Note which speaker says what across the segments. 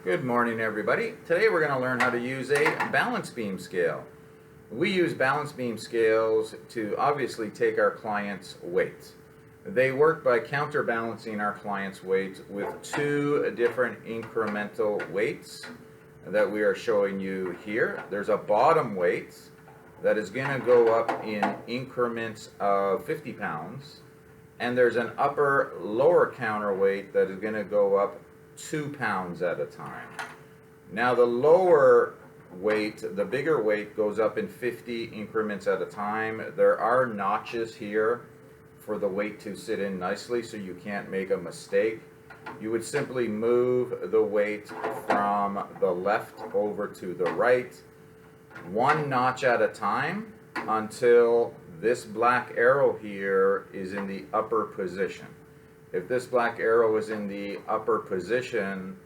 Speaker 1: Good morning, everybody. Today we're going to learn how to use a balance beam scale. We use balance beam scales to obviously take our clients' weight. They work by counterbalancing our client's weight with two different incremental weights that we are showing you here. There's a bottom weight that is going to go up in increments of 50 pounds, and there's an upper lower counterweight that is going to go up 2 pounds at a time. Now the lower weight, the bigger weight, goes up in 50 increments at a time. There are notches here for the weight to sit in nicely so you can't make a mistake. You would simply move the weight from the left over to the right, one notch at a time, until this black arrow here is in the upper position. If this black arrow is in the upper position,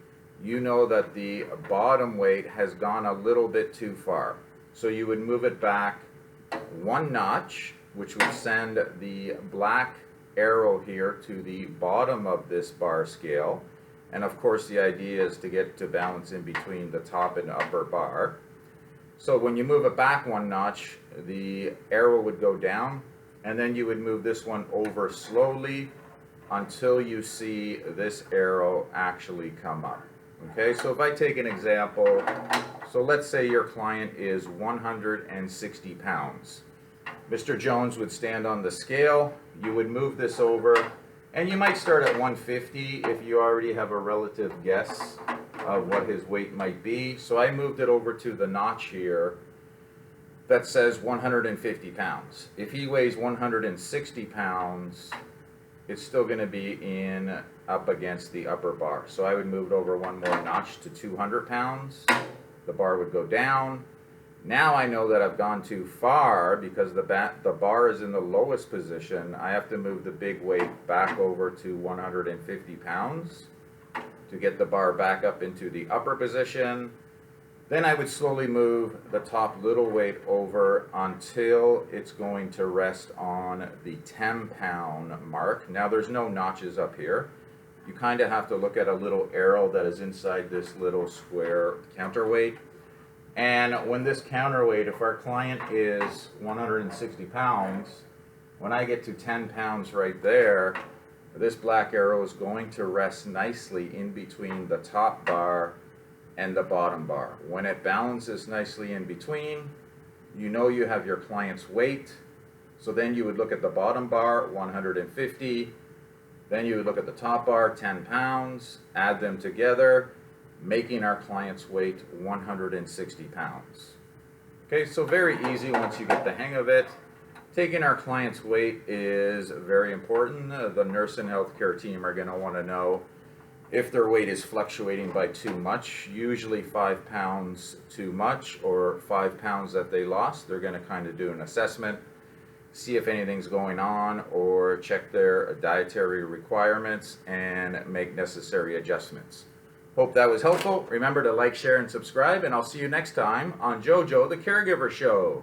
Speaker 1: you know that the bottom weight has gone a little bit too far. So you would move it back one notch, which would send the black arrow here to the bottom of this bar scale. And of course the idea is to get to balance in between the top and upper bar. So when you move it back one notch, the arrow would go down, and then you would move this one over slowly until you see this arrow actually come up. Okay, so if I take an example, so let's say your client is 160 pounds. Mr. Jones would stand on the scale, you would move this over, and you might start at 150 if you already have a relative guess of what his weight might be. So I moved it over to the notch here that says 150 pounds. If he weighs 160 pounds, it's still going to be in up against the upper bar. So I would move it over one more notch to 200 pounds. The bar would go down. Now I know that I've gone too far because the bar is in the lowest position. I have to move the big weight back over to 150 pounds to get the bar back up into the upper position. Then I would slowly move the top little weight over until it's going to rest on the 10-pound mark. Now there's no notches up here. You kind of have to look at a little arrow that is inside this little square counterweight. And when this counterweight, if our client is 160 pounds, when I get to 10 pounds right there, this black arrow is going to rest nicely in between the top bar and the bottom bar. When it balances nicely in between, you know you have your client's weight. So then you would look at the bottom bar, 150. Then you would look at the top bar, 10 pounds, add them together, making our client's weight 160 pounds. Okay, so very easy once you get the hang of it. Taking our client's weight is very important. The nurse and healthcare team are going to want to know if their weight is fluctuating by too much, usually 5 pounds too much or 5 pounds that they lost. They're going to kind of do an assessment, see if anything's going on, or check their dietary requirements and make necessary adjustments. Hope that was helpful. Remember to like, share, and subscribe, and I'll see you next time on JoJo the Caregiver Show.